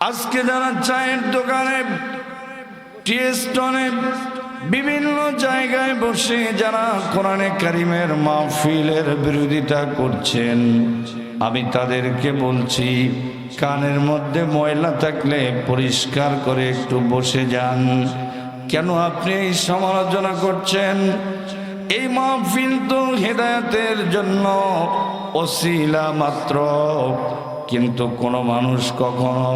আজকে যারা চায়ের দোকানে, টি স্টলে, বিভিন্ন জায়গায় বসে যারা কোরআনে কারিমের মাহফিলের বিরোধিতা করছেন, আমি তাদেরকে বলছি, কানের মধ্যে ময়লা থাকলে পরিষ্কার করে একটু বসে যান। কেন আপনি এই সমালোচনা করছেন? এই মাহফিল তো হেদায়েতের জন্য ওসিলা মাত্র, কিন্তু কোনো মানুষ কখনো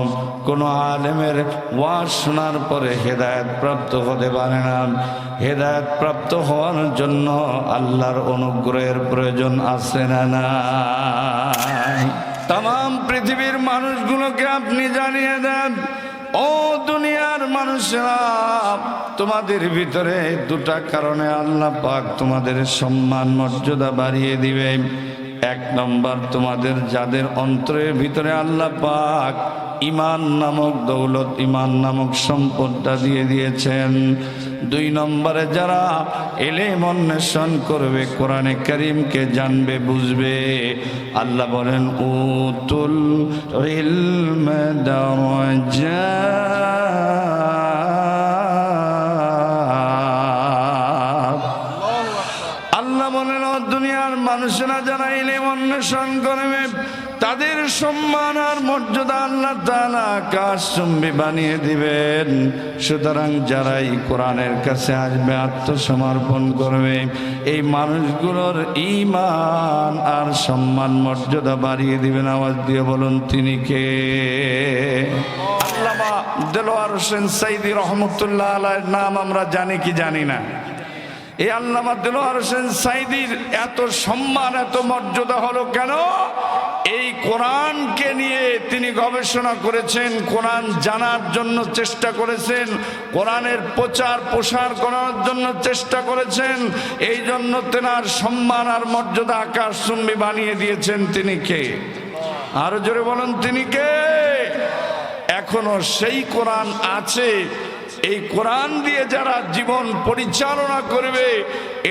কোনো আলেমের ওয়াজ শোনার পরে হেদায়েত প্রাপ্ত হতে পারে না। হেদায়েত প্রাপ্ত হওয়ার জন্য আল্লাহর অনুগ্রহের প্রয়োজন আছে না নাই? তাম পৃথিবীর মানুষগুলোকে আপনি জানিয়ে দেন, ও দুনিয়ার মানুষেরা, তোমাদের ভিতরে দুটা কারণে আল্লাহ পাক তোমাদের সম্মান মর্যাদা বাড়িয়ে দিবে। এক নম্বর, তোমাদের যাদের অন্তরের ভিতরে আল্লাহ পাক ঈমান নামক দৌলত, ঈমান নামক সম্পদটা দিয়ে দিয়েছেন। দুই নম্বরে, যারা ইলম অন্বেষণ করবে, কোরআনে কারীমকে জানবে, বুঝবে। আল্লাহ বলেন, উতুল ইলম দারাজাত। আল্লাহ বলেন, ও দুনিয়ার মানুষেরা যারা ইলম অন্বেষণ করবে, তাদের সম্মান আর মর্যাদা আল্লাহ তাআলা আকাশচুম্বী বানিয়ে দিবেন। সুতরাং যারাই কোরআনের কাছে আসবে, আত্মসমর্পণ করবে, এই মানুষগুলোর ঈমান আর সম্মান মর্যাদা বাড়িয়ে দিবেন। আওয়াজ দিয়ে বলুন, তিনি কে? আল্লামা দেলোয়ার হোসেন সাঈদী রহমতুল্লাহ আলাইহির নাম আমরা জানি কি জানি না? এই আল্লামা দেলোয়ার হোসেন সাঈদীর এত সম্মান, এত মর্যাদা হলো কেন? এই কোরআনকে নিয়ে তিনি গবেষণা করেছেন, কোরআন জানার জন্য চেষ্টা করেছেন, কোরআনের প্রচার প্রসার করার জন্য চেষ্টা করেছেন। এই জন্য তেনার সম্মান আর মর্যাদা আকাশচুম্বী বানিয়ে দিয়েছেন। তিনি কে? আরো জোরে বলুন, তিনি কে? এখনো সেই কোরআন আছে। এই কোরআন দিয়ে যারা জীবন পরিচালনা করবে,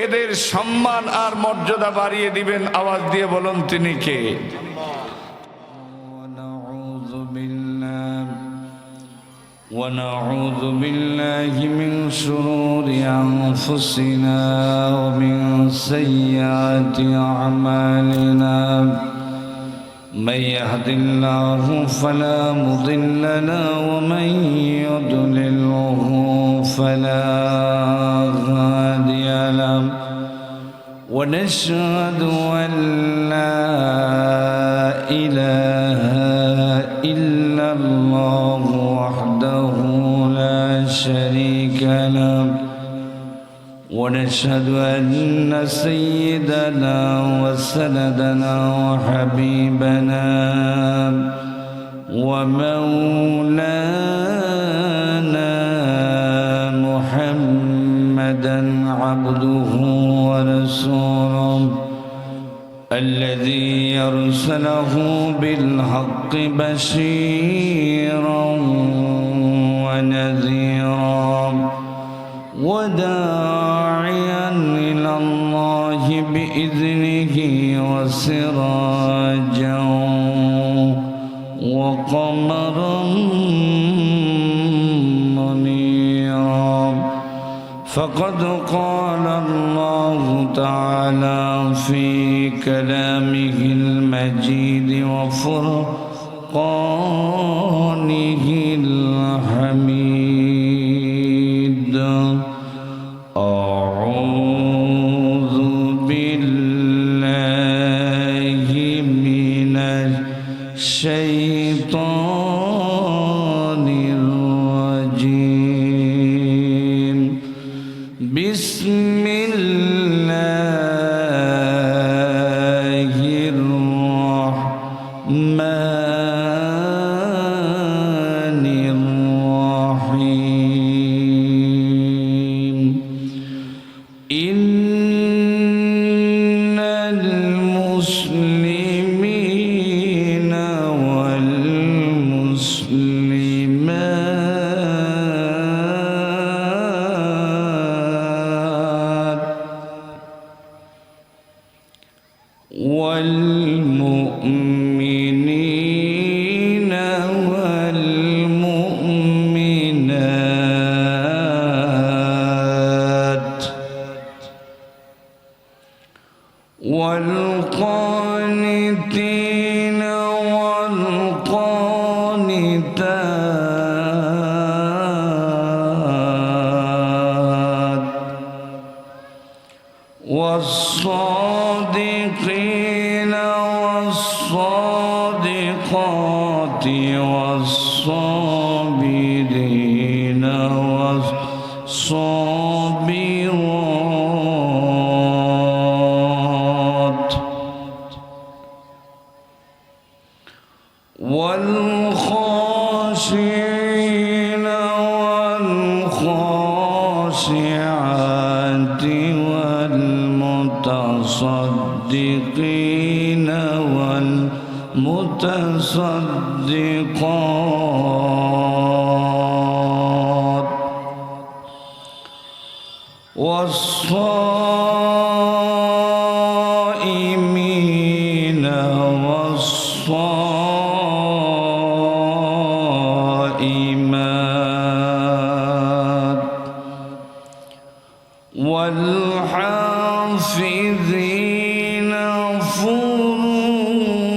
এদের সম্মান আর মর্যাদা বাড়িয়ে দিবেন। আওয়াজ দিয়ে বলুন, তিনি কে? ونعوذ بالله من شرور أنفسنا ومن سيئات أعمالنا من يهد الله فلا مضل له ومن يضلله فلا هادي له ونشهد أن لا إله إلا الله وحده لا شريك له ونشهد أن سيدنا وسندنا وحبيبنا ومولانا محمدا عبده ورسوله الذي أرسله بالحق بشيرا ونذيرا وداعيا إلى الله بإذنه وسراجا وقمرا منيرا فقد قال الله تعالى في كلامه المجيد وفرقانه الحميد أعوذ بالله من الشيطان الرجيم بسم الله الرحمن الرحيم إن المسلمين والمسلمات والمؤمنين والمؤمنات والقانتات والصادقين والصادقات والصابرين والصابرات والخاشعين والخاشعات والمتصدقين والمتصدقات والصائمين والصائمات والحافظين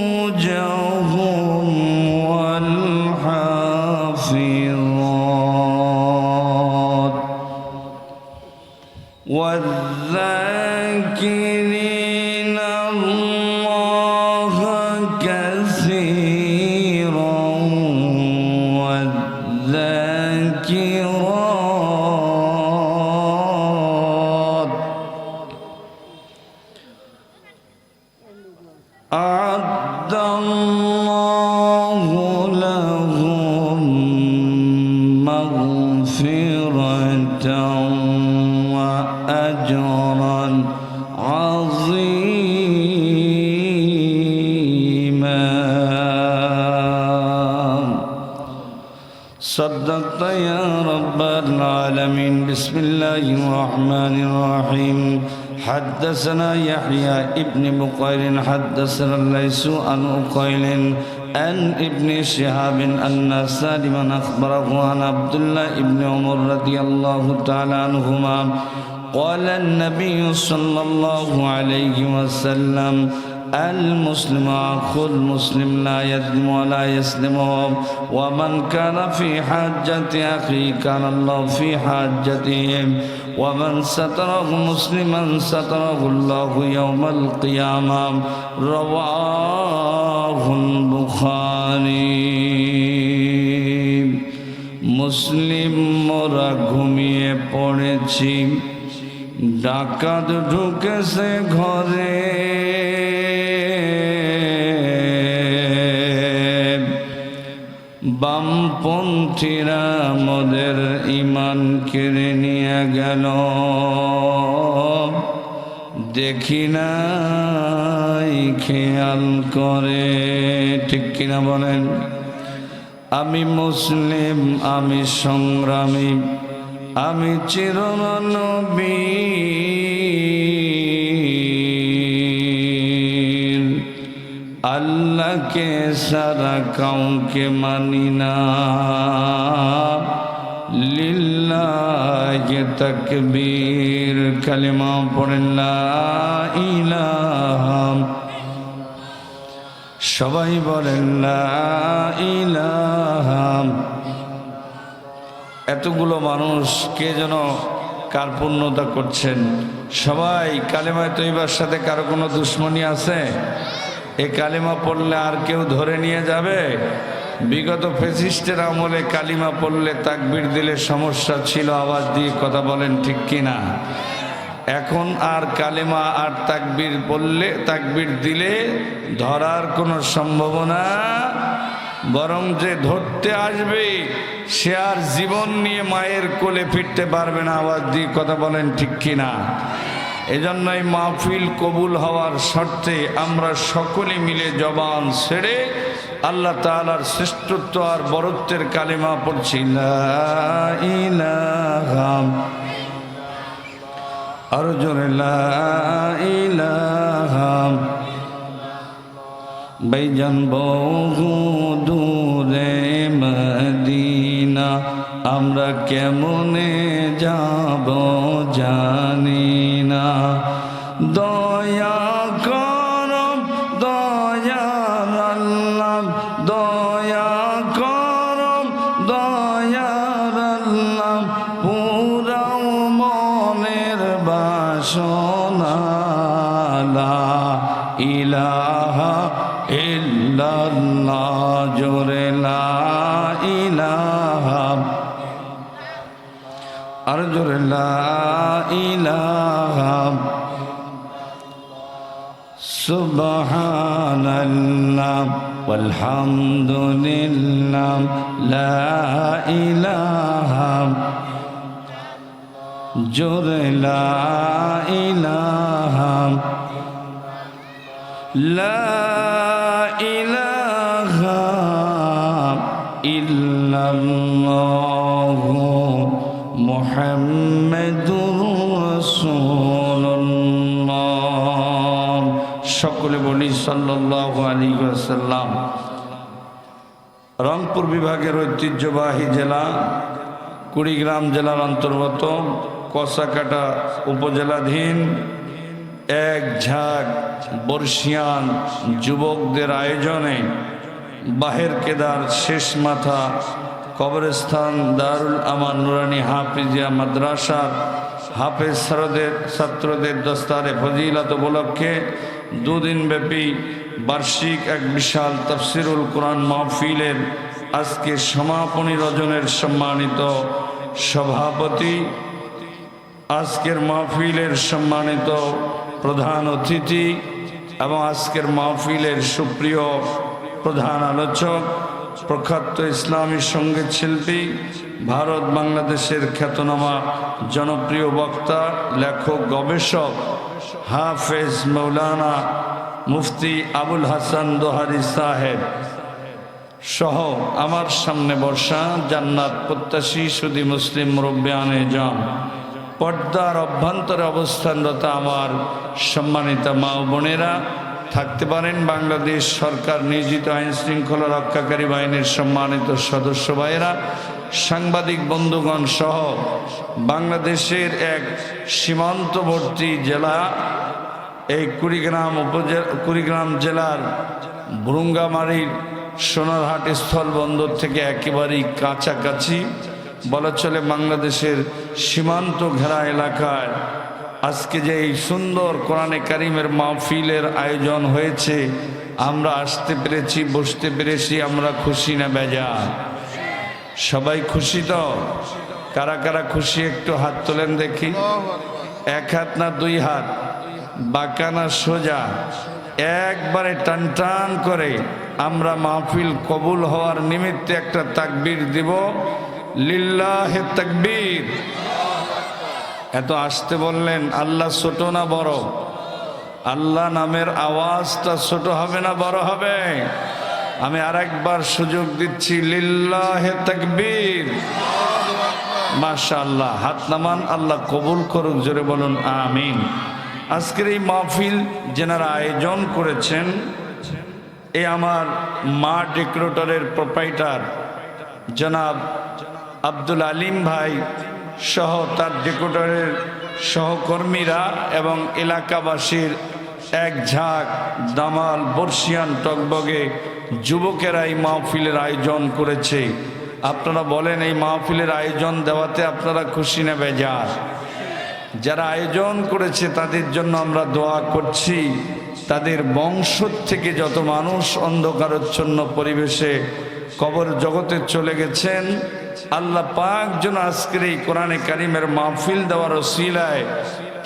فروجهم والحافظات والذاكرين الله كثيرا والذاكرات أعد الله لهم مغفرة وأجرا عظيما. صدقت يا رب العالمين. بسم الله الرحمن الرحيم. حدثنا يحيى ابن بقير حدثنا الليث عن عقيل عن ابن شهاب أن سالما أخبره عن عبد الله بن عمر رضي الله تعالى عنهما قال النبي صلى الله عليه وسلم المسلم أخو المسلم لا يظلم ولا يسلم ومن كان في حاجة أخيه كان الله في حاجته ومن ستره مسلما ستره الله يوم القيامة. رواه البخاري. মুসলিম মোরা ঘুমিয়ে পড়েছি, ডাকাত ঢুকেছে ঘরে, বামপন্থীরা মোদের ইমান কেড়ে নিয়ে গেল, দেখি নাই খেয়াল করে। ঠিক কিনা বলেন? আমি মুসলিম, আমি সংগ্রামী, আমি চিরনবী, আল্লাহকে সারা কাউকে মানি না। লিল্লাহি তাকবীর। কালিমা পড়েন লা ইলাহা। সবাই বলেন লা ইলাহা। এতগুলো মানুষ কে যেন কার্পণ্যতা করছেন। সবাই কালেমায়ে তৈবার সাথে কারো কোনো দুশ্মনী আছে? এই কালিমা পড়লে আর কেউ ধরে নিয়ে যাবে? বিগত ফ্যাসিস্টের আমলে কালিমা পড়লে তাকবীর দিলে সমস্যা ছিল, আওয়াজ দিয়ে কথা বলেন ঠিক কিনা? এখন আর কালিমা আর তাকবীর বললে, তাকবীর দিলে ধরার কোনো সম্ভাবনা, বরং যে ধরতে আসবে সে আর জীবন নিয়ে মায়ের কোলে ফিরতে পারবে না। আওয়াজ দিয়ে কথা বলেন ঠিক কিনা? এজন্যই মাহফিল কবুল হওয়ার শর্তে আমরা সকলে মিলে জবান ছেড়ে আল্লাহ তাআলার শ্রেষ্ঠত্ব আর বরত্বের কালিমা পড়ছি। লা ইলাহা, আরো জোরে লা ইলাহা। ভাইজান বহু দূরে মদিনা, আমরা কেমনে যাব জানি না। দয়া কর দয়াল আল্লাহ, দয়া কর ইল্লাল্লাহ জোরে লা ইলাহা আর জোরে লা ইলাহা সুবহানাল্লাহ ওয়ালহামদুলিল্লাহ লা ইলাহা জোরে লা ইলাহা লা ইলাহা ইল্লাল্লাহু মুহাম্মাদুর রাসূলুল্লাহ। সকলে বলি সাল্লাল্লাহু আলাইহি ওয়াসাল্লাম। রংপুর বিভাগের ঐতিহ্যবাহী জেলা কুড়িগ্রাম জেলার অন্তর্গত কসাকাটা উপজেলাধীন এক ঝাঁক বর্ষিয়ান যুবকদের আয়োজনে বাহের কেদার শেষ মাথা কবরস্থান দারুল আমান নুরানি হাফিজিয়া মাদ্রাসার হাফেজ ছাত্রদের দস্তারে ফজিলত উপলক্ষে দুদিনব্যাপী বার্ষিক এক বিশাল তাফসিরুল কোরআন মাহফিলের আজকে সমাপনী রজনের সম্মানিত সভাপতি, আজকের মাহফিলের সম্মানিত প্রধান অতিথি এবং আজকের মাহফিলের সুপ্রিয় প্রধান আলোচক, প্রখ্যাত ইসলামী সঙ্গীত শিল্পী, ভারত বাংলাদেশের খ্যাতনামা জনপ্রিয় বক্তা, লেখক, গবেষক হাফেজ মৌলানা মুফতি আবুল হাসান দোহারি সাহেব সহ আমার সামনে বর্ষা জান্নাত প্রত্যাশী সুদী মুসলিম মুরব্বিয়ানে জন, পর্দার অভ্যন্তরে অবস্থানরত আমার সম্মানিত মা ও বোনেরা, থাকতে পারেন বাংলাদেশ সরকার নিয়োজিত আইন শৃঙ্খলা রক্ষাকারী বাহিনীর সম্মানিত সদস্য ভাইয়েরা, সাংবাদিক বন্ধুগণ সহ বাংলাদেশের এক সীমান্তবর্তী জেলা এই কুড়িগ্রাম জেলার ভুরুঙ্গামারীর সোনারহাট স্থলবন্দর থেকে একেবারেই কাছাকাছি বলা চলে বাংলাদেশের সীমান্ত ঘেরা এলাকায় আজকে যে এই সুন্দর কোরআনে কারিমের মাহফিলের আয়োজন হয়েছে, আমরা আসতে পেরেছি, বসতে পেরেছি, আমরা খুশি না বেজার? সবাই খুশি তো? কারা কারা খুশি একটু হাত তোলেন দেখি। এক হাত না দুই হাত, বাঁকা না সোজা, একবারে টান টান করে আমরা মাহফিল কবুল হওয়ার নিমিত্তে একটা তাকবীর দিব। লিল্লাহে তাকবীর। এত আসতে বললেন, আল্লাহ ছোট না বড়? আল্লাহ নামের আওয়াজটা ছোট হবে না বড় হবে? আমি আরেকবার সুযোগ দিচ্ছি, লিল্লাহে তাকবীর। মাশাআল্লাহ, হাত নামান, আল্লাহ কবুল করুক, জোরে বলুন আমিন। আজকের এই মাহফিল যেনারা আয়োজন করেছেন, এই আমার মা ডেকোরেটরের প্রোপাইটার জনাব আব্দুল আলিম ভাই সহ তার ডেকোরেটরের সহকর্মীরা এবং এলাকাবাসীর এক ঝাঁক দামাল বর্ষিয়ান টকবগে যুবকেরা এই মাহফিলের আয়োজন করেছে। আপনারা বলেন, এই মাহফিলের আয়োজন দেওয়াতে আপনারা খুশি না বেজার? যারা আয়োজন করেছে তাদের জন্য আমরা দোয়া করছি, তাদের বংশ থেকে যত মানুষ অন্ধকারাচ্ছন্ন পরিবেশে কবর জগতে চলে গেছেন, আল্লাহ পাক যেন আজকের এই কোরআনে কারিমের মাহফিল দেওয়ার ওসিলায়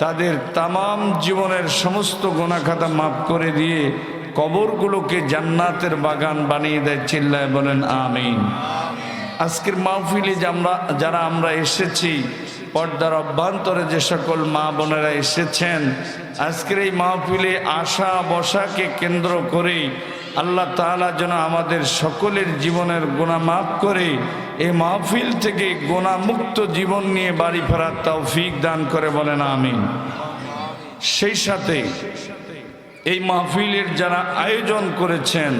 তাদের তামাম জীবনের সমস্ত গুনাহ খাতা মাফ করে দিয়ে কবরগুলোকে জান্নাতের বাগান বানিয়ে দেয়। চিল্লায় বলেন আমিন। আজকের মাহফিলে যারা আমরা এসেছি, পর্দার অভ্যন্তরে যে সকল মা বোনেরা এসেছেন, আজকের এই মাহফিলে আসা বসাকে কেন্দ্র করে আল্লাহ তাআলা যেন আমাদের সকলের জীবনের গুনাহ মাফ করে এই মাহফিল থেকে গুনাহমুক্ত জীবন নিয়ে বাড়ি ফেরার তৌফিক দান করে, বলেন আমিন। সেই সাথে এই মাহফিলের যারা আয়োজন করেছেন,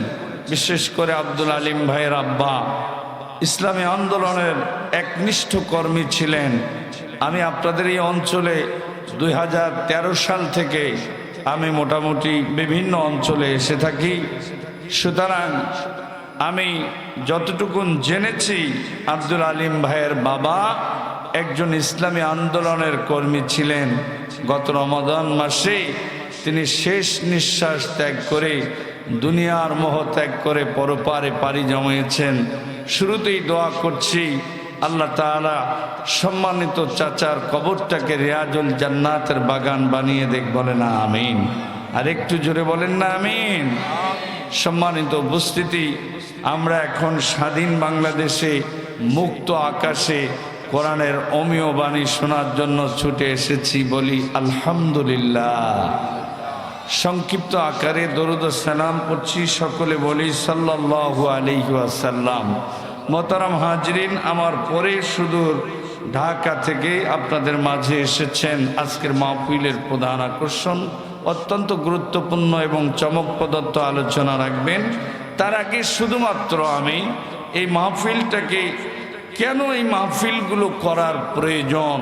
বিশেষ করে আব্দুল আলিম ভাইয়ের আব্বা ইসলামী আন্দোলনের একনিষ্ঠ কর্মী ছিলেন। আমি আপনাদের এই অঞ্চলে 2013 সাল থেকে আমি মোটামুটি বিভিন্ন অঞ্চলে এসে থাকি। সুতরাং আমি যতটুকুন জেনেছি, আব্দুল আলিম ভাইয়ের বাবা একজন ইসলামী আন্দোলনের কর্মী ছিলেন। গত রমাদান মাসে তিনি শেষ নিঃশ্বাস ত্যাগ করে দুনিয়ার মোহ ত্যাগ করে পরপারে পাড়ি জমিয়েছেন। শুরুতেই দোয়া করছি আল্লাহ তাআলা সম্মানিত চাচার কবরটাকে রিয়াজুল জান্নাতের বাগান বানিয়ে দেখ, বলেন আমিন। আর একটু জোরে বলেন না আমিন। সম্মানিত উপস্থিতি, আমরা এখন স্বাধীন বাংলাদেশে মুক্ত আকাশে কোরআনের অমীয় বাণী শোনার জন্য ছুটে এসেছি, বলি আলহামদুলিল্লাহ। সংক্ষিপ্ত আকারে দরুদ ও সালাম পড়ছি, সকলে বলি সাল্লাল্লাহু আলাইহি ওয়াসাল্লাম। মোহতারাম হাজরিন, আমার পরে সুদূর ঢাকা থেকে আপনাদের মাঝে এসেছেন আজকের মাহফিলের প্রধান আকর্ষণ। অত্যন্ত গুরুত্বপূর্ণ এবং চমক প্রদত্ত আলোচনা রাখবেন। তার আগে শুধুমাত্র আমি এই মাহফিলটাকে, কেন এই মাহফিলগুলো করার প্রয়োজন,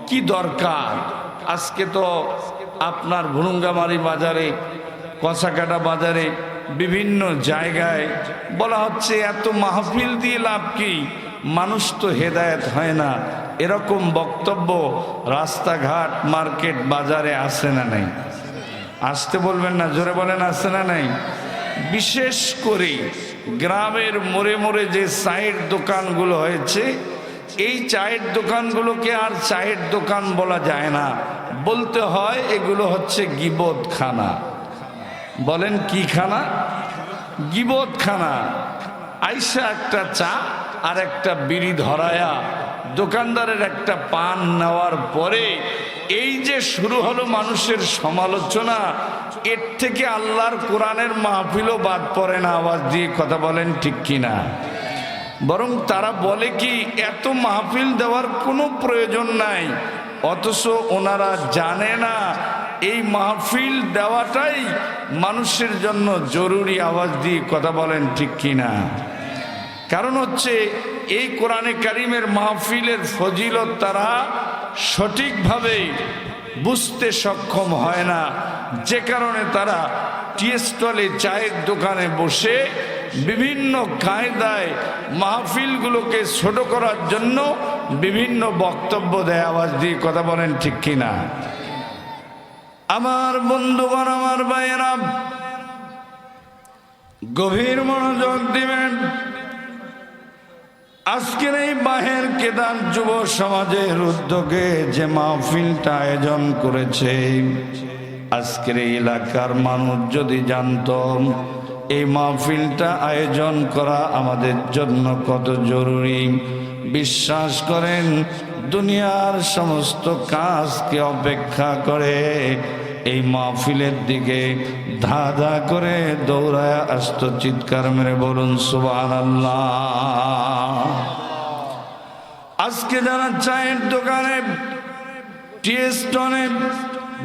কি দরকার, আজকে তো আপনার ভুরুঙ্গামারি বাজারে, কসাকাটা বাজারে, বিভিন্ন জায়গায় বলা হচ্ছে এত মাহফিল দিয়ে লাভ কি, মানুষ তো হেদায়েত হয় না। এরকম বক্তব্য রাস্তাঘাট, মার্কেট, বাজারে আসে না নাই? আসতে বলবেন না, জোরে বলেন আসে না নাই? বিশেষ করে গ্রামের মোড়ে মোড়ে যে চায়ের দোকানগুলো হয়েছে, এই চায়ের দোকানগুলোকে আর চায়ের দোকান বলা যায় না, বলতে হয় এগুলো হচ্ছে গিবত খানা। বলেন কি খানা? গিবত খানা। আইসা একটা চা আর একটা বিড়ি ধরায়া দোকানদারের একটা পান নেওয়ার পরে এই যে শুরু হলো মানুষের সমালোচনা, এর থেকে আল্লাহর কোরআনের মাহফিলও বাদ পড়ে না। আওয়াজ দিয়ে কথা বলেন ঠিক কিনা? বরং তারা বলে কি এত মাহফিল দেওয়ার কোনো প্রয়োজন নাই, অথচ ওনারা জানে না এই মাহফিল দেওয়াটাই মানুষের জন্য জরুরি। আওয়াজ দিয়ে কথা বলেন ঠিক কিনা? কারণ হচ্ছে এই কোরআনে কারিমের মাহফিলের ফজিলত তারা সঠিকভাবে বুঝতে সক্ষম হয় না, যে কারণে তারা টি স্টলে, চায়ের দোকানে বসে বিভিন্ন কায়দায় মাহফিলগুলোকে ছোট করার জন্য বিভিন্ন বক্তব্য দেয়। আওয়াজ দিয়ে কথা বলেন ঠিক কিনা? আমার বন্ধুগণ, আমার ভাইয়েরা, গভীর মনোযোগ দিবেন। আজকের এই বাহের কেদার যুব সমাজের উদ্যোগে যে মাহফিলটা আয়োজন করেছে, আজকের এই এলাকার মানুষ যদি জানত এই মাহফিলটা আয়োজন করা আমাদের জন্য কত জরুরি, বিশ্বাস করেন দুনিয়ার সমস্ত কাজকে অপেক্ষা করে এই মাহফিলের দিকে ধা ধা করে দৌড়ায় আসতো। চিৎকার মেরে বলুন সুবহানাল্লাহ। আজকে যারা চায়ের দোকানে, টি স্টলে,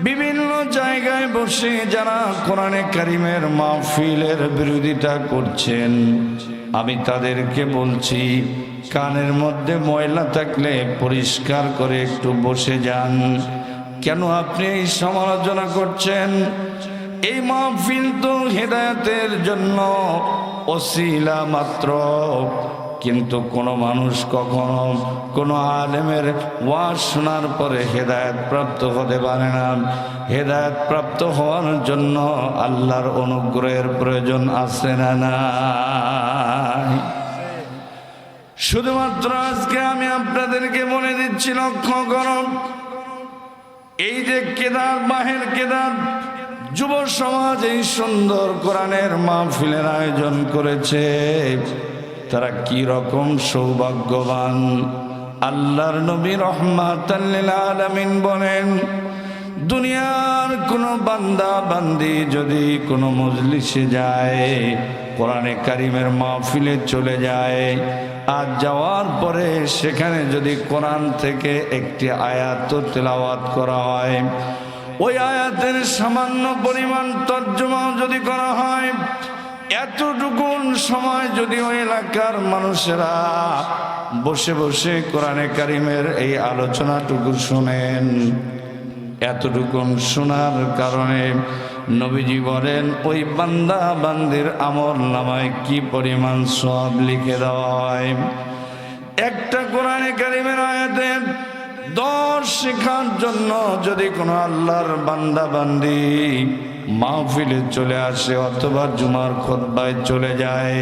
বিভিন্ন জায়গায় বসে যারা কোরআনে কারিমের মাহফিলের বিরোধিতা করছেন, আমি তাদেরকে বলছি কানের মধ্যে ময়লা থাকলে পরিষ্কার করে একটু বসে যান। কেন আপনি এই সমালোচনা করছেন? এই মাহফিল তো হেদায়েতের জন্য ওসিলা মাত্র, কিন্তু কোনো মানুষ কখনো কোনো আলেমের ওয়াজ শোনার পরে হেদায়েত প্রাপ্ত হতে পারে না। হেদায়েত প্রাপ্ত হওয়ার জন্য আল্লাহর অনুগ্রহের প্রয়োজন আছে না নাই? শুধুমাত্র আজকে আমি আপনাদেরকে বলে দিচ্ছি, লক্ষ্য করুন, এই যে কেদার, বাহের কেদার যুব সমাজ এই সুন্দর কোরআনের মাহফিলের আয়োজন করেছে, তারা কি রকম সৌভাগ্যবান। আল্লাহর নবী রাহমাতাল লিল আলামিন বলেন, দুনিয়ার কোনো বান্দা বান্দি যদি কোনো মজলিসে যায়, কোরআনে কারিমের মাহফিলে চলে যায়, আর যাওয়ার পরে সেখানে যদি কোরআন থেকে একটি আয়াত তেলাওয়াত করা হয়, ওই আয়াতের সামান্য পরিমাণ তর্জমা যদি করা হয়, এতটুকু সময় যদি ওই এলাকার মানুষেরা বসে বসে কোরআনে কারিমের এই আলোচনাটুকু শুনেন, এতটুকু শোনার কারণে নবীজি বলেন ওই বান্দা বান্দির আমল নামায় কি পরিমাণ সওয়াব লিখে দেওয়া হয়। একটা কোরআনে কারিমের আয়াতের 10 শেখার জন্য যদি কোনো আল্লাহর বান্দা বান্দি মাহফিলে চলে আসে অথবা জুমার খুতবায় চলে যায়,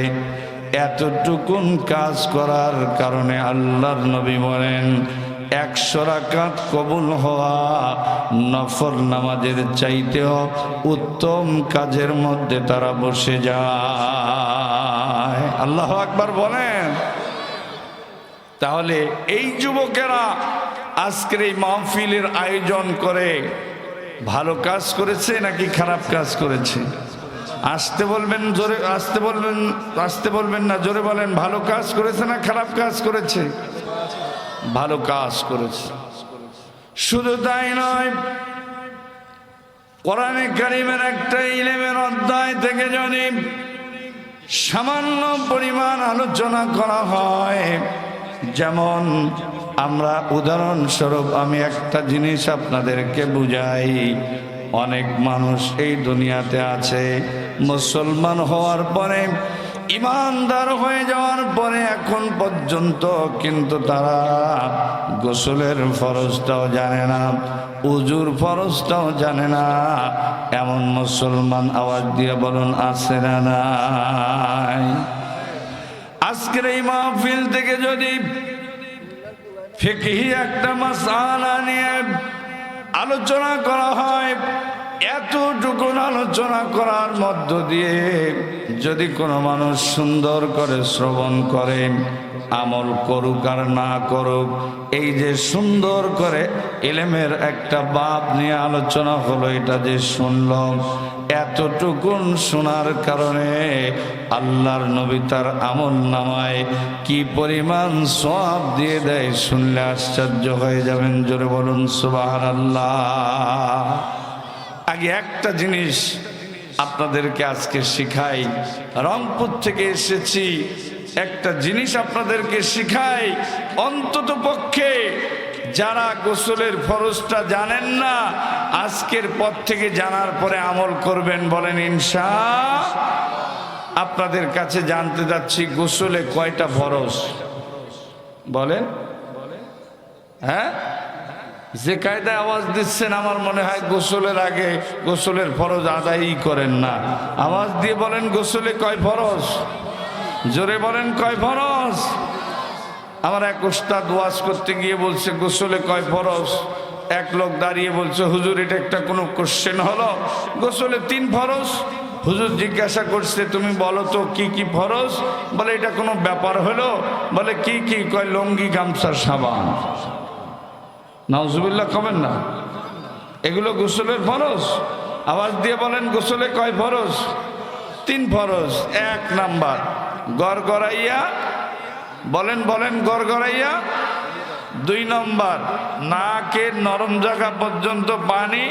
এতটুকুন কাজ করার কারণে আল্লাহর নবী বলেন 100 রাকাত কবুল হওয়া নফল নামাজের চাইতেও উত্তম কাজের মধ্যে তারা বসে যায়। আল্লাহু আকবার বলেন। তাহলে এই যুবকেরা আজকের এই মাহফিলের আয়োজন করে ভালো কাজ করেছে নাকি খারাপ কাজ করেছে? আসতে বলবেন, জোরে আসতে বলবেন, আসতে বলবেন না, জোরে বলেন। ভালো কাজ করেছে না খারাপ কাজ করেছে? ভালো কাজ করেছে। শুধু তাই নয়, কোরআনে কারীমের একটা ইলমের অধ্যায় থেকে যদি সামান্য পরিমাণ আলোচনা করা হয়, যেমন আমরা উদাহরণস্বরূপ আমি একটা জিনিস আপনাদেরকে বুঝাই। অনেক মানুষ এই দুনিয়াতে আছে মুসলমান হওয়ার পরে, ইমানদার হয়ে যাওয়ার পরে এখন পর্যন্ত কিন্তু তারা গোসলের ফরজটাও জানে না, উজুর ফরজটাও জানে না। এমন মুসলমান আওয়াজ দিয়ে বলুন আছে না নাই? আজকের এই মাহফিল থেকে যদি ফিকহি একটা মাসআলা নিয়ে আলোচনা করা হয়, এতটুকু আলোচনা করার মধ্য দিয়ে যদি কোনো মানুষ সুন্দর করে শ্রবণ করে, আমল করুক আর না করুক, এই যে সুন্দর করে ইলমের একটা বাব নিয়ে আলোচনা হলো, এটা যে শুনলাম, এতটুকুন শোনার কারণে আল্লাহর নবী তার আমল নামায় কি পরিমাণ সওয়াব দিয়ে দেয়, শুনলে আশ্চর্য হয়ে যাবেন। জোরে বলুন সুবহানাল্লাহ। আগে একটা জিনিস আপনাদেরকে আজকে শিখাই, রংপুর থেকে এসেছি, একটা জিনিস আপনাদেরকে শিখাই। অন্তত পক্ষে যারা গোসলের ফরজটা জানেন না, আজকের পর থেকে জানার পরে আমল করবেন, বলেন ইনশাআল্লাহ। আপনাদের কাছে জানতে যাচ্ছি, গোসলে কয়টা ফরজ বলেন? হ্যাঁ, যে কায়দায় আওয়াজ দিচ্ছেন আমার মনে হয় গোসলের আগে গোসলের ফরজ আদায়ই করেন না। আওয়াজ দিয়ে বলেন গোসলে কয় ফরজ? জোরে বলেন কয় ফরজ? আমার এক উস্তাদ ওয়াজ করতে গিয়ে বলছে গোসলে কয় ফরজ। এক লোক দাঁড়িয়ে বলছে হুজুর এটা একটা কোনো কোশ্চেন হলো? গোসলে 3 ফরজ। হুজুর জিজ্ঞাসা করছে তুমি বলো তো কি কি ফরজ? বলে এটা কোনো ব্যাপার হলো? বলে কি কি? কয় লঙ্গি, গামছা, সাবান। নাউজুবিল্লাহ কবেন না, এগুলো গোসলের ফরজ। আওয়াজ দিয়ে বলেন গোসলে কয় ফরজ? 3 ফরজ। 1 নাম্বার গড়গড়াইয়া, বলেন বলেন গড়গড়াইয়া। 2 নম্বর নাকের নরম জায়গা পর্যন্ত পানি।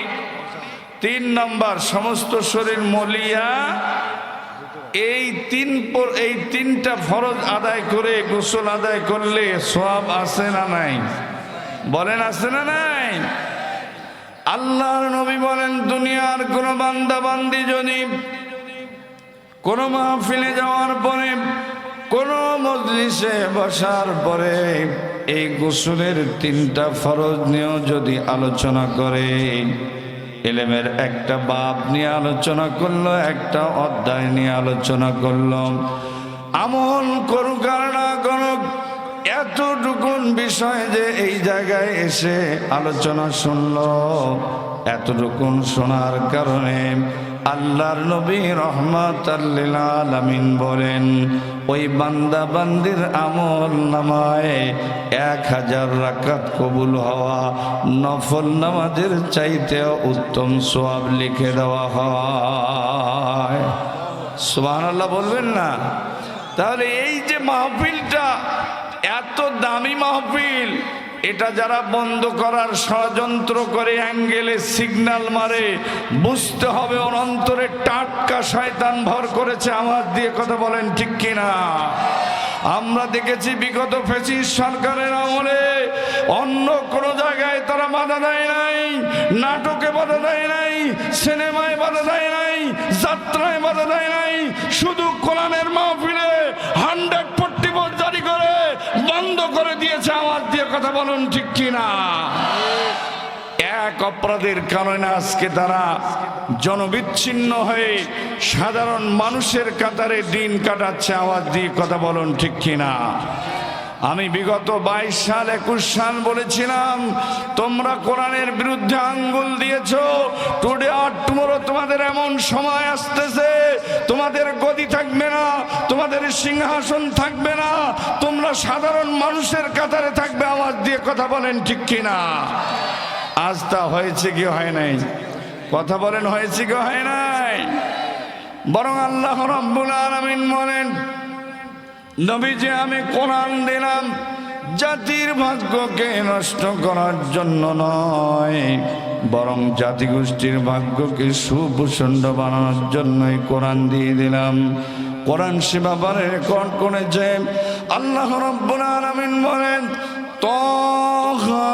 3 নম্বর সমস্ত শরীর মলিয়া। এই 3টা ফরজ আদায় করে গোসল আদায় করলে সওয়াব আছে না নাই? বলেন আছে না নাই? আল্লাহর নবী বলেন দুনিয়ার কোন বান্দা বান্দি যদি কোন মাহফিলে যাওয়ার পরে, কোন মজলিসে বসার পরে এই গোসলের 3টা ফরজ নিয়েও যদি আলোচনা করে, ইলমের একটা বাব নিয়ে আলোচনা করলো, একটা অধ্যায় নিয়ে আলোচনা করলো, আমল করুক আর না করুক, এতটুকুন বিষয় যে এই জায়গায় এসে আলোচনা শুনলো, এতটুকুন শোনার কারণে আল্লাহর নবী রাহমাতাল লিল আলামিন বলেন ওই বান্দা বান্দির আমল নামায় 1000 রাকাত কবুল হওয়া নফল নামাজের চাইতেও উত্তম সওয়াব লিখে দেওয়া হয়। সুবহানাল্লাহ বলবেন না? তাহলে এই যে মাহফিলটা এত দামি মাহফিল, এটা যারা বন্ধ করার ষড়যন্ত্র করে, অ্যাঙ্গেলে সিগন্যাল মারে, বুঝতে হবে ওর অন্তরে টাটকা শয়তান ভর করেছে। আওয়াজ দিয়ে কথা বলেন ঠিক কিনা? আমরা দেখেছি বিগত ফ্যাসিস্ট সরকারের আমলে অন্য কোন জায়গায় তারা বাধা দেয় নাই, নাটকে বাধা দেয় নাই, সিনেমায় বাধা দেয় নাই, যাত্রায় বাধা দেয় নাই, শুধু কোরআনের মাহফিলে 140 জারি করে বন্ধ করে দিয়েছে। আওয়াজ দিয়ে কথা বলুন ঠিক কিনা? এক অপরাধের কারণে আজকে তারা জনবিচ্ছিন্ন হয়ে সাধারণ মানুষের কাতারে দিন কাটাচ্ছে। আওয়াজ দিয়ে কথা বলুন ঠিক কিনা? আমি বিগত 22 সাল 21 সাল বলেছিলাম, তোমরা কোরআনের বিরুদ্ধে আঙ্গুল দিয়েছো। টুডে আর টুমরো তোমাদের এমন সময় আসতেছে, তোমাদের গদি থাকবে না, তোমাদের সিংহাসন থাকবে না, তোমরা সাধারণ মানুষের কাতারে থাকবে। আওয়াজ দিয়ে কথা বলেন ঠিক কিনা? আজ তা হয়েছে কি হয় নাই? কথা বলেন, হয়েছে কি হয় নাই? বরং আল্লাহ রাব্বুল আলামিন বলেন, নবীজি আমি কোরআন দিলাম জাতির ভাগ্যকে নষ্ট করার জন্য নয়, বরং জাতিগোষ্ঠীর ভাগ্যকে সুপ্রচণ্ড বানানোর জন্যই কোরআন দিয়ে দিলাম। কোরআন সে ব্যাপারে রেকর্ড করেছে। আল্লাহ রাব্বুল আলামিন বলেন, তাহা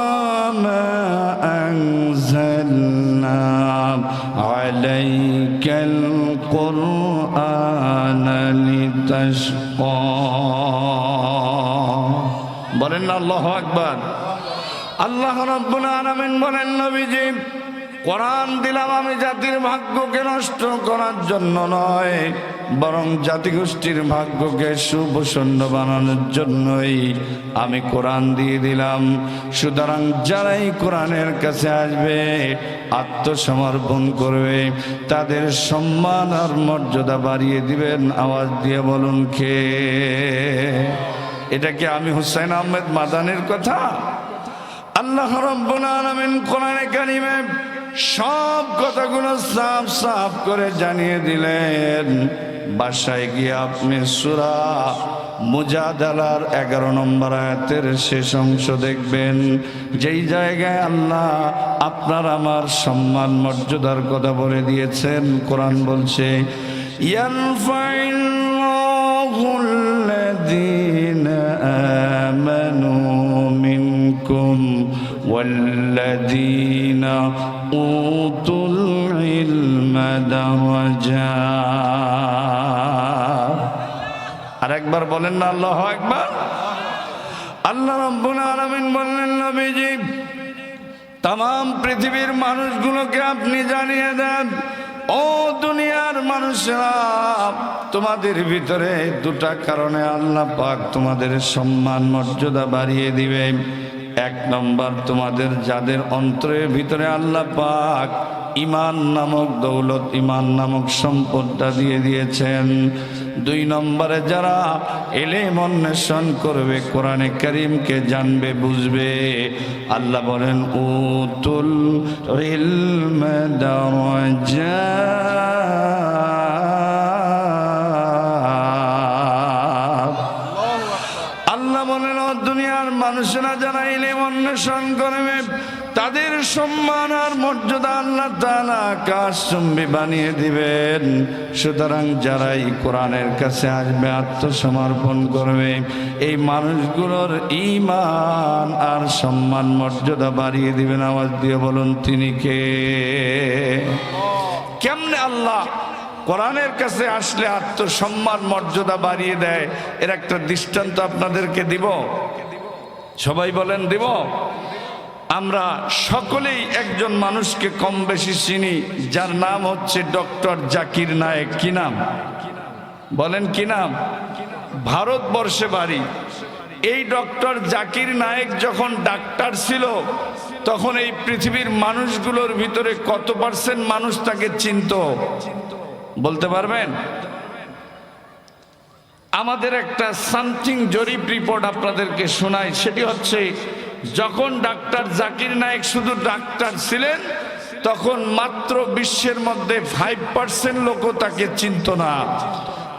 মা আনজালনা আলাইকাল কুরআনা লিতাশকা। বলেন না আল্লাহু আকবার। আল্লাহ রাব্বুল আলামিন বলেন, নবীজি কোরআন দিলাম আমি জাতির ভাগ্যকে নষ্ট করার জন্য নয়, বরং জাতিগোষ্ঠীর ভাগ্যকে সুপ্রসন্ন বানানোর জন্যই আমি কোরআন দিয়ে দিলাম। সুতরাং যারাই কোরআনের কাছে আসবে, আত্মসমর্পণ করবে, তাদের সম্মান আর মর্যাদা বাড়িয়ে দিবেন। আওয়াজ দিয়ে বলুন কে? এটা কি আমি হুসাইন আহমেদ মাদানির কথা? আল্লাহ রাব্বুল আলামিন কোরআনে কারিমে সব কথাগুলো সাফ সাফ করে জানিয়ে দিলেন। বাসায় গিয়ে আপনি সূরা মুজাদালার 11 নম্বর আয়াতের শেষ অংশ দেখবেন, যেই জায়গায় আল্লাহ আপনার আমার সম্মান মর্যাদার কথা বলে দিয়েছেন। কোরআন বলছে, ইয়ারফাইল্লাহুল্লাযীনা আমানু মিনকুম ওয়াল্লাযীনা উতুল ইলমা দারাজাত। আরেকবার বলেন না আল্লাহু আকবার। আল্লাহ রাব্বুল আলামিন বললেন, নবীজি तमाम পৃথিবীর মানুষগুলোকে আপনি জানিয়ে দেন, ও দুনিয়ার মানুষরা, তোমাদের ভিতরে দুটা কারণে আল্লাহ পাক তোমাদের সম্মান মর্যাদা বাড়িয়ে দিবে। এক নম্বর, তোমাদের যাদের অন্তরের ভিতরে আল্লাহ পাক ঈমান নামক দৌলত, ঈমান নামক সম্পদটা দিয়ে দিয়েছেন। দুই নম্বরে, যারা ইলম অন্বেষণ করবে, কোরআনে কারীমকে জানবে, বুঝবে। আল্লাহ বলেন, উতুল ইলমা দারাজাত। আল্লাহ বলেন, ও দুনিয়ার মানুষেরা যারা ইলম অন্বেষণ করবে, তাদের সম্মান আর মর্যাদা আল্লাহ তাআলা আকাশচুম্বী বানিয়ে দিবেন। সুতরাং যারাই কোরআনের কাছে আসবে, আত্মসমর্পণ করবে, এই মানুষগুলোর ঈমান আর সম্মান মর্যাদা বাড়িয়ে দিবেন। আওয়াজ দিয়ে বলুন তিনি কে? কেমনে আল্লাহ কোরআনের কাছে আসলে আত্মসম্মান মর্যাদা বাড়িয়ে দেয়, এর একটা দৃষ্টান্ত আপনাদেরকে দিব। সবাই বলেন দিব? আমরা সকলেই একজন মানুষকে কম বেশি চিনি, যার নাম হচ্ছে ডক্টর জাকির নায়েক। কি নাম বলেন? কি নাম? ভারতবর্ষে বাড়ি। এই ডক্টর জাকির নায়েক যখন ডাক্তার ছিল, তখন এই পৃথিবীর মানুষগুলোর ভিতরে কত পার্সেন্ট মানুষ তাকে চিনত বলতে পারবেন? আমাদের একটা সামথিং জরিপ রিপোর্ট আপনাদেরকে শোনাই। সেটি হচ্ছে, যখন ডাক্তার জাকির নায়েক শুধু ডাক্তার ছিলেন, তখন মাত্র বিশ্বের মধ্যে 5% লোকও তাকে চিনত না।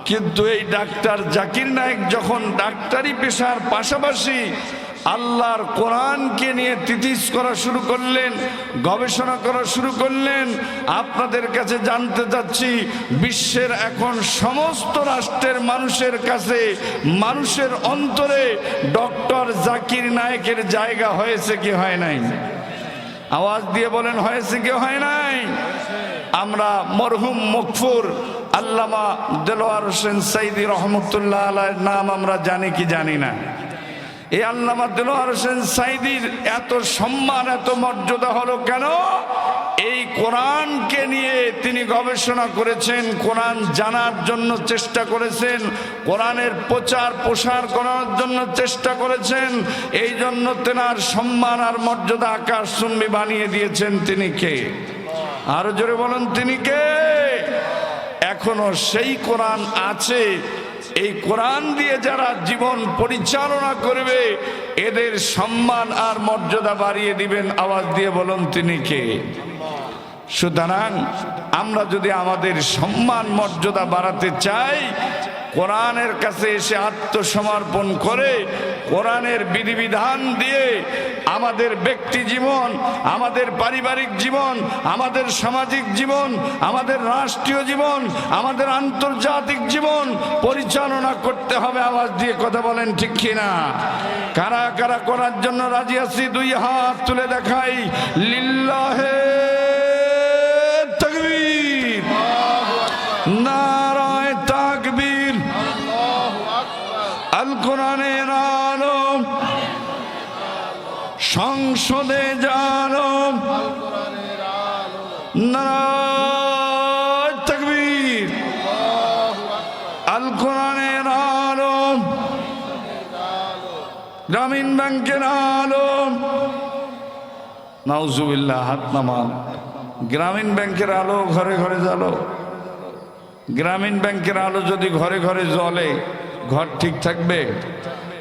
কিন্তু এই ডাক্তার জাকির নায়েক যখন ডাক্তারি পেশার পাশাপাশি আল্লাহর কোরআনকে নিয়ে থিসিস করা শুরু করলেন, গবেষণা করা শুরু করলেন, আপনাদের কাছে জানতে চাচ্ছি, বিশ্বের এখন সমস্ত রাষ্ট্রের মানুষের কাছে, মানুষের অন্তরে ডক্টর জাকির নায়েকের জায়গা হয়েছে কি হয় নাই? আওয়াজ দিয়ে বলেন, হয়েছে কি হয় নাই? আমরা মরহুম মকফুর আল্লামা দেলোয়ার হোসেন সাইদি রহমতুল্লাহ আলাইহির নাম আমরা জানি কি জানি না? এই আল্লামা দেলোয়ার হোসেন সাঈদীর এত সম্মান এত মর্যাদা হলো কেন? এই কোরআনকে নিয়ে তিনি গবেষণা করেছেন, কোরআন জানার জন্য চেষ্টা করেছেন, কোরআনের প্রচার প্রসার করার জন্য চেষ্টা করেছেন। এই জন্য তেনার সম্মান আর মর্যাদা আকাশচুম্বী বানিয়ে দিয়েছেন। তিনি কে? আরো জোরে বলেন, তিনি কে? এখনো সেই কোরআন আছে। এই কোরআন দিয়ে যারা জীবন পরিচালনা করবে এদের সম্মান আর মর্যাদা বাড়িয়ে দিবেন। আওয়াজ দিয়ে বলুন, তিনি কে? সুতরাং আমরা যদি আমাদের সম্মান মর্যাদা বাড়াতে চাই, কোরআনের কাছে এসে আত্মসমর্পণ করে কোরআনের বিধিবিধান দিয়ে আমাদের ব্যক্তি জীবন, আমাদের পারিবারিক জীবন, আমাদের সামাজিক জীবন, আমাদের রাষ্ট্রীয় জীবন, আমাদের আন্তর্জাতিক জীবন পরিচালনা করতে হবে। আওয়াজ দিয়ে কথা বলেন, ঠিক কিনা? কারা কারা করার জন্য রাজি আছি? দুই হাত তুলে দেখাই। লিল্লাহে তাকবীর, নারায়ে তাকবীর। আল কোরআনের আলো সংসদে জানো, নারায়ে তাকবীর। আল কোরআনের আলো, গ্রামীণ ব্যাংকের আলো। নাউজুবিল্লাহ, হাত নামান। গ্রামীণ ব্যাংকের আলো ঘরে ঘরে জ্বালো। গ্রামীণ ব্যাংকের আলো যদি ঘরে ঘরে জ্বলে, ঘর ঠিক থাকবে?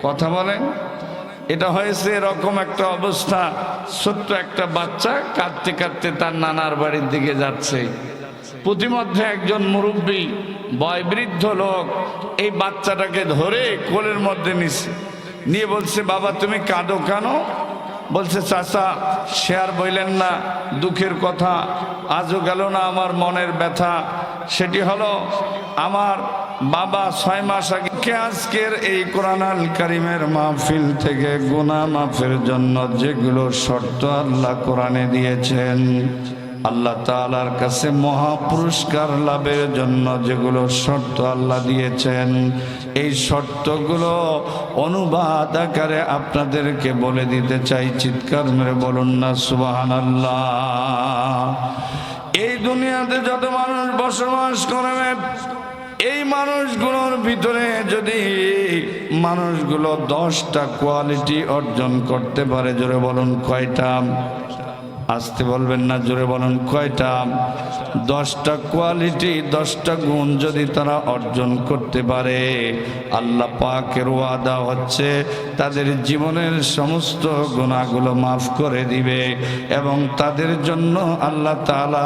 কথা বলেন। এটা হয়েছে এরকম একটা অবস্থা, ছোট্ট একটা বাচ্চা কাঁদতে কাঁদতে তার নানার বাড়ির দিকে যাচ্ছে। প্রতিমধ্যে একজন মুরব্বী বয়োবৃদ্ধ লোক এই বাচ্চাটাকে ধরে কোলের মধ্যে নিয়ে বলছে, বাবা তুমি কাঁদো কেন? বলছে, চাচা সে আর বললেন না, দুঃখের কথা আজও গেল না আমার মনের ব্যথা। সেটি হলো আমার বাবা 6 মাস আগে আজকের এই কোরআন আল কারীমের মাহফিল থেকে গুনাহ মাফের জন্য যেগুলো শর্ত আল্লাহ কোরআনে দিয়েছেন, আল্লাহ তাআলার কাছে মহা পুরস্কার লাভের জন্য যেগুলো শর্ত আল্লাহ দিয়েছেন, এই শর্তগুলো অনুবাদ আকারে আপনাদেরকে বলে দিতে চাই। চিৎকার মেরে বলুন না সুবহানাল্লাহ। এই দুনিয়াতে যত মানুষ বসবাস করবে, এই মানুষগুলোর ভিতরে যদি মানুষগুলো 10টা কোয়ালিটি অর্জন করতে পারে, জোরে বলুন কয়টা? আসতে বলবেন না, জোরে বলুন কয়টা? 10টা কোয়ালিটি, 10টা গুণ যদি তারা অর্জন করতে পারে, আল্লাহ পাকের ওয়াদা হচ্ছে তাদের জীবনের সমস্ত গুনাহগুলো মাফ করে দিবে এবং তাদের জন্য আল্লাহ তাআলা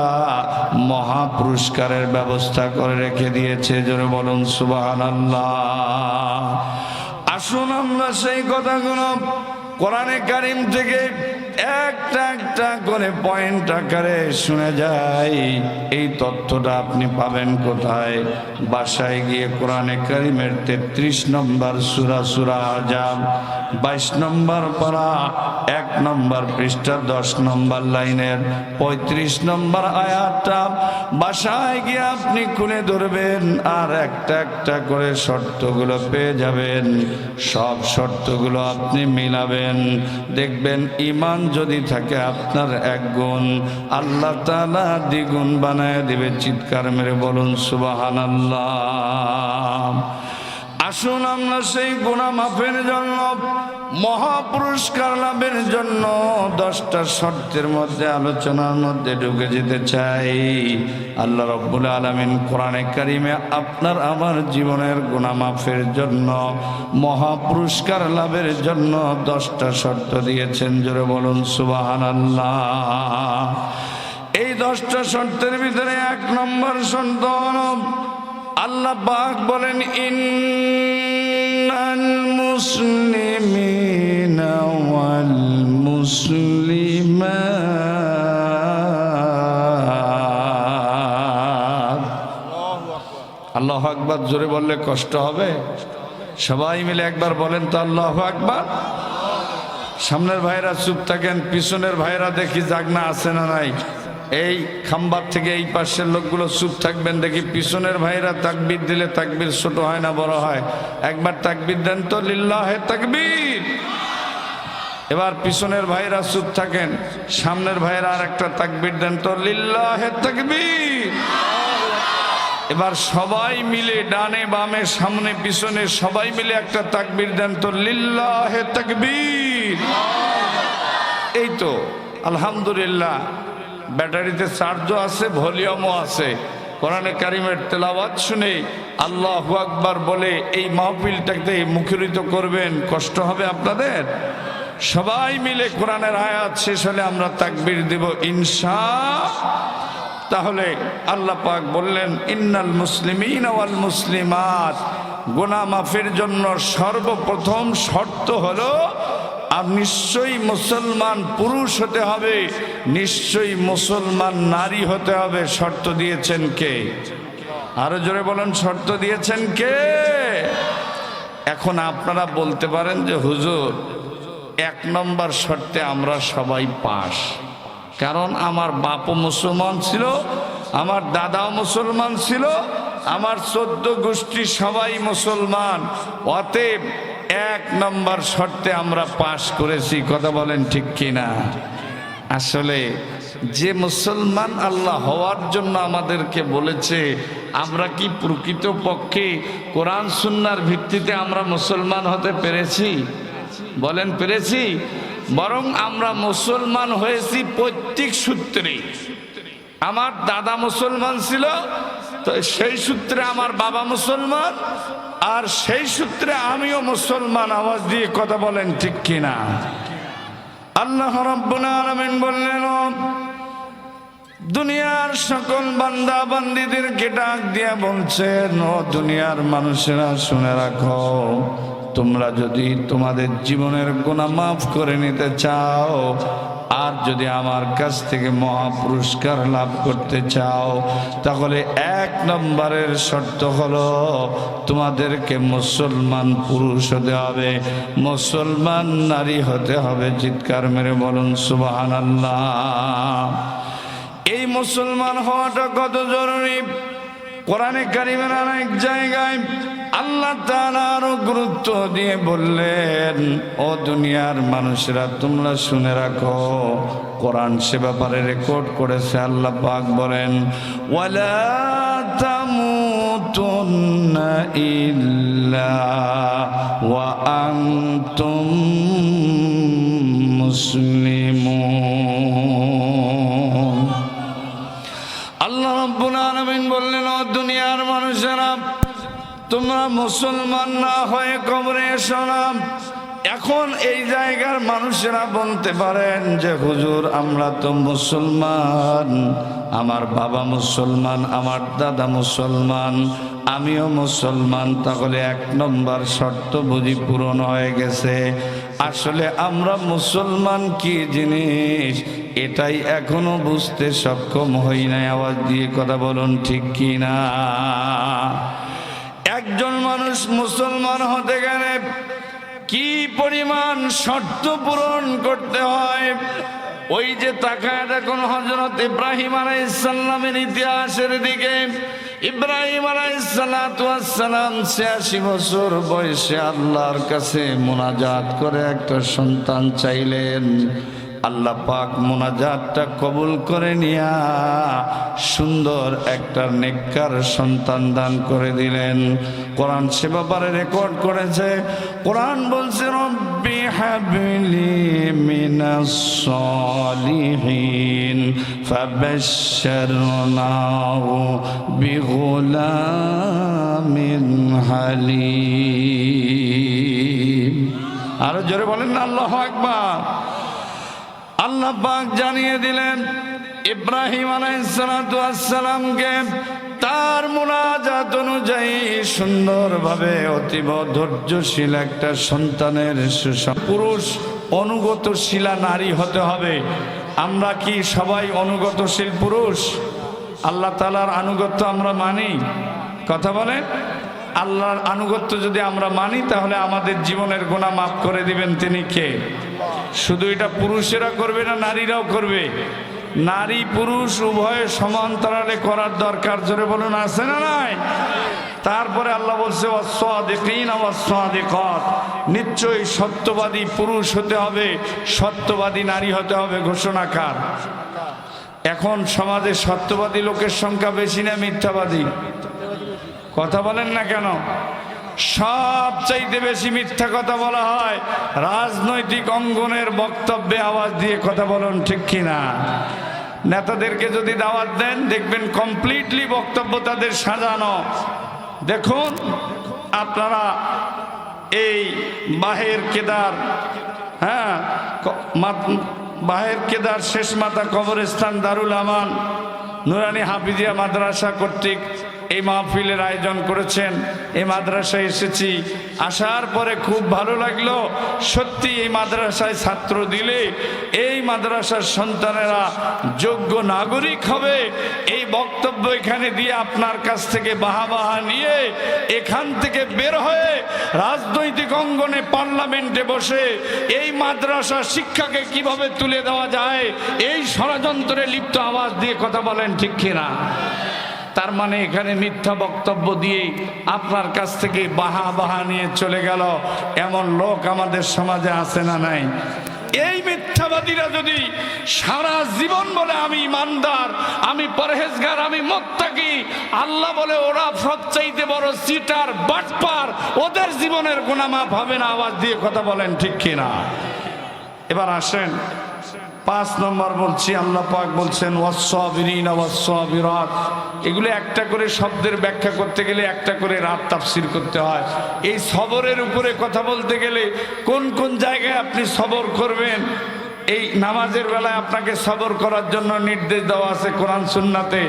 মহা পুরস্কারের ব্যবস্থা করে রেখে দিয়েছে। জোরে বলুন সুবহানাল্লাহ। আসুন আমরা সেই কথাগুলো কোরআনে কারীম থেকে একটা একটা করে পয়েন্ট আকারে শুনে যাই। এই তথ্যটা আপনি পাবেন কোথায়? বাসায় গিয়ে কোরআনে কারীমের 33 নম্বর সূরা সূরা আহজাব 22 নম্বর পারা 1 নম্বর পৃষ্ঠা 10 নম্বর লাইনের 35 নম্বর আয়াতটা বাসায় গিয়ে আপনি খুলে ধরবেন আর একটা একটা করে শর্তগুলো পেয়ে যাবেন। সব শর্তগুলো আপনি মিলাবেন, দেখবেন ঈমান যদি থাকে আপনার 1 গুণ, আল্লাহ তাআলা দ্বিগুণ বানায় দিবে। চিৎকার মেরে বলুন সুবহানাল্লাহ। আসুন আমরা সেই গুনাহ মাফের জন্য, মহা পুরস্কার লাভের জন্য 10টা শর্তের মধ্যে আলোচনার মধ্যে ঢুকে যেতে চাই। আল্লাহ রাব্বুল আলামিন কোরআনে কারীমে আপনার আমার জীবনের গুনাহ মাফের জন্য, মহা পুরস্কার লাভের জন্য 10টা শর্ত দিয়েছেন। জোরে বলুন সুবহানাল্লাহ। এই 10টা শর্তের ভিতরে 1 নম্বর শর্ত হলো, আল্লাহ পাক বলেন, ইন্নাল মুসলিমিনা ওয়াল মুসলিমাত। আল্লাহু আকবার জোরে বললে কষ্ট হবে? সবাই মিলে একবার বলেন তো আল্লাহু আকবার। সামনের ভাইরা চুপ থাকেন, পিছনের ভাইরা দেখি জাগনা আছে না নাই। এই খাম্বার থেকে এই পাশের লোকগুলো চুপ থাকবেন, দেখি পিছনের ভাইরা তাকবীর দিলে তাকবীর ছোট হয় না বড় হয়? একবার তাকবীর দেন তো, লিল্লাহে তাকবীর। এবার পিছনের ভাইরা চুপ থাকেন, সামনের ভাইরা আর একটা তাকবীর দেন তো, লিল্লাহে তাকবীর। এবার সবাই মিলে ডানে বামে সামনে পিছনে সবাই মিলে একটা তাকবীর দেন তো, লিল্লাহে তাকবীর। এই তো আলহামদুলিল্লাহ, ব্যাটারিতে চার্জও আছে, ভলিউমও আছে। কোরআনে কারিমের তেলাওয়াত শুনে আল্লাহু আকবার বলে এই মাহফিলটাকে মুখরিত করবেন, কষ্ট হবে আপনাদের। সবাই মিলে কোরআনের আয়াত শেষ হলে আমরা তাকবীর দেব ইনশাআল্লাহ। তাহলে আল্লাহ পাক বললেন, ইন্নাল মুসলিমিন ওয়াল মুসলিমাত, গুনাহ মাফের জন্য সর্বপ্রথম শর্ত হলো আর নিশ্চয়ই মুসলমান পুরুষ হতে হবে, নিশ্চয়ই মুসলমান নারী হতে হবে। শর্ত দিয়েছেন কে? আরো জোরে বলেন, শর্ত দিয়েছেন কে? এখন আপনারা বলতে পারেন যে হুজুর 1 নম্বর শর্তে আমরা সবাই পাস, কারণ আমার বাপও মুসলমান ছিল, আমার দাদাও মুসলমান ছিল, আমার 14 গোষ্ঠী সবাই মুসলমান, অতএব 1 নম্বর শর্তে আমরা পাস করেছি। কথা বলেন ঠিক কিনা? আসলে যে মুসলমান আল্লাহ হওয়ার জন্য আমাদেরকে বলেছে, আমরা কি প্রকৃত পক্ষে কোরআন সুন্নাহর ভিত্তিতে আমরা মুসলমান হতে পেরেছি? বলেন পেরেছি? বরং আমরা মুসলমান হয়েছি পৈতৃক সূত্রে। আমার দাদা মুসলমান ছিল, তো সেই সূত্রে আমার বাবা মুসলমান, আর সেই সূত্রে আমিও মুসলমান। আওয়াজ দিয়ে কথা বলেন ঠিক কিনা? আল্লাহ রাব্বুল আলামিন বললেন, দুনিয়ার সকল বান্দা বান্দীদেরকে ডাক দিয়া বলছেন, ও দুনিয়ার মানুষেরা শুনে রাখো, তোমরা যদি তোমাদের জীবনের গুনাহ মাফ করে নিতে চাও, আর যদি আমার কাছ থেকে মহা পুরস্কার লাভ করতে চাও, তাহলে 1 নম্বরের শর্ত হলো তোমাদেরকে মুসলমান পুরুষ হতে হবে, মুসলমান নারী হতে হবে। চিৎকার মেরে বলুন সুবহানাল্লাহ। এই মুসলমান হওয়াটা কত জরুরি! কোরআনে কারিমের অনেক জায়গায় আল্লাহ তাআলা আরো গুরুত্ব দিয়ে বললেন, ও দুনিয়ার মানুষেরা তোমরা শুনে রাখো। কোরআন সে ব্যাপারে রেকর্ড করেছে। আল্লাহ পাক বলেন, ওয়ালা তামুতুন্না ইল্লা ওয়া আনতুম মুসলিমুন। আল্লাহ রাব্বুল আলামিন বললেন, ও দুনিয়ার মানুষেরা তোমরা মুসলমান না হয়ে কবরে এসো না। এখন এই জায়গার মানুষেরা বলতে পারেন যে হুজুর আমরা তো মুসলমান, আমার বাবা মুসলমান, আমার দাদা মুসলমান, আমিও মুসলমান, তাহলে 1 নম্বর শর্ত বুঝি পূরণ হয়ে গেছে। আসলে আমরা মুসলমান কি জিনিস এটাই এখনো বুঝতে সক্ষম হই নাই। আওয়াজ দিয়ে কথা বলুন ঠিক কি না? একজন মানুষ মুসলমান হতে গেলে কি পরিমাণ শর্ত পূরণ করতে হয়, ওই যে তাকায় দেখুন হযরত ইব্রাহিম আলাইহিস সালামের ইতিহাসের দিকে। ইব্রাহিম আলাইহিস সালাতু ওয়াস সালাম 86 বছর বয়সে আল্লাহর কাছে মুনাজাত করে একটা সন্তান চাইলেন। আল্লাহ পাক মুনাজাতটা কবুল করে নিয়া সুন্দর একটা নেককার সন্তান দান করে দিলেন। কোরআন সে ব্যাপারে রেকর্ড করেছে। কোরআন বলছে, রব্বি হাবলি মিনাস সালিহিন ফাবাশশারনাহু বিগুলামিন হালিম। আরো জোরে বলেন না আল্লাহু আকবার। আল্লাহ পাক জানিয়ে দিলেন ইব্রাহিম আলাইহিস সালামকে তার মুনাজাত অনুযায়ী সুন্দরভাবে অতীব ধৈর্যশীল একটা সন্তানের পুরুষ অনুগতশীলা নারী হতে হবে। আমরা কি সবাই অনুগতশীল পুরুষ? আল্লাহ তাআলার আনুগত্য আমরা মানি? কথা বলেন। আল্লাহর আনুগত্য যদি আমরা মানি তাহলে আমাদের জীবনের গুনাহ মাফ করে দিবেন তিনি কে? শুধু এটা পুরুষেরা করবে না, নারীরাও করবে? নারী পুরুষ উভয় সমান্তরালে করার দরকার। জোরে বলুন আছে না নাই? তারপরে আল্লাহ বলছে ওয়াস-সাদিকিনা ওয়াস-সাদিকাত, নিশ্চয়ই সত্যবাদী পুরুষ হতে হবে, সত্যবাদী নারী হতে হবে। ঘোষণা কার? এখন সমাজে সত্যবাদী লোকের সংখ্যা বেশি না মিথ্যাবাদী? কথা বলেন না কেন? সবচাইতে বেশি মিথ্যা কথা বলা হয় রাজনৈতিক অঙ্গনের বক্তব্যে আওয়াজ দিয়ে। কথা বলুন ঠিক কিনা? নেতাদেরকে যদি দাওয়াত দেন দেখবেন কমপ্লিটলি বক্তব্য তাদের সাজানো। দেখুন আপনারা এই বাহের কেদার, হ্যাঁ বাহের কেদার শেষ মাথা কবরস্থান দারুল আমান নুরানি হাফিজিয়া মাদ্রাসা কর্তৃক এই মাহফিলের আয়োজন করেছেন। এই মাদ্রাসায় এসেছি, আসার পরে খুব ভালো লাগলো। সত্যি এই মাদ্রাসায় ছাত্র দিলে এই মাদ্রাসার সন্তানেরা যোগ্য নাগরিক হবে। এই বক্তব্য এখানে দিয়ে আপনার কাছ থেকে বাহা নিয়ে এখান থেকে বের হয়ে রাজনৈতিক অঙ্গনে পার্লামেন্টে বসে এই মাদ্রাসা শিক্ষাকে কিভাবে তুলে দেওয়া যায় এই ষড়যন্ত্রে লিপ্ত আওয়াজ দিয়ে কথা বলেন ঠিক কিনা? তার মানে এখানে মিথ্যা বক্তব্য দিয়ে আপনার কাছ থেকে বাহা নিয়ে চলে গেল এমন লোক আমাদের সমাজে আছে না নাই? এই মিথ্যাবাদীরা যদি সারা জীবন বলে আমি ইমানদার, আমি পরহেজগার, আমি মুত্তাকি, আল্লাহ বলে ওরা সবচাইতে বড় চিটার বাটপার, ওদের জীবনের গুনাহ মাফ হবে না। আওয়াজ দিয়ে কথা বলেন ঠিক কিনা? এবার আসেন 5 নম্বর বলছি। আল্লাহ পাক বলছেন ওয়াস-সাবিরিনা ওয়াস-সাবিরাত। এগুলো একটা করে শব্দের ব্যাখ্যা করতে গেলে একটা করে রাত তাফসীর করতে হয়। এই সবরের উপরে কথা বলতে গেলে কোন কোন জায়গায় আপনি সবর করবেন, এই নামাজের বেলায় আপনাকে সবর করার জন্য নির্দেশ দেওয়া আছে কোরআন সুন্নাতে।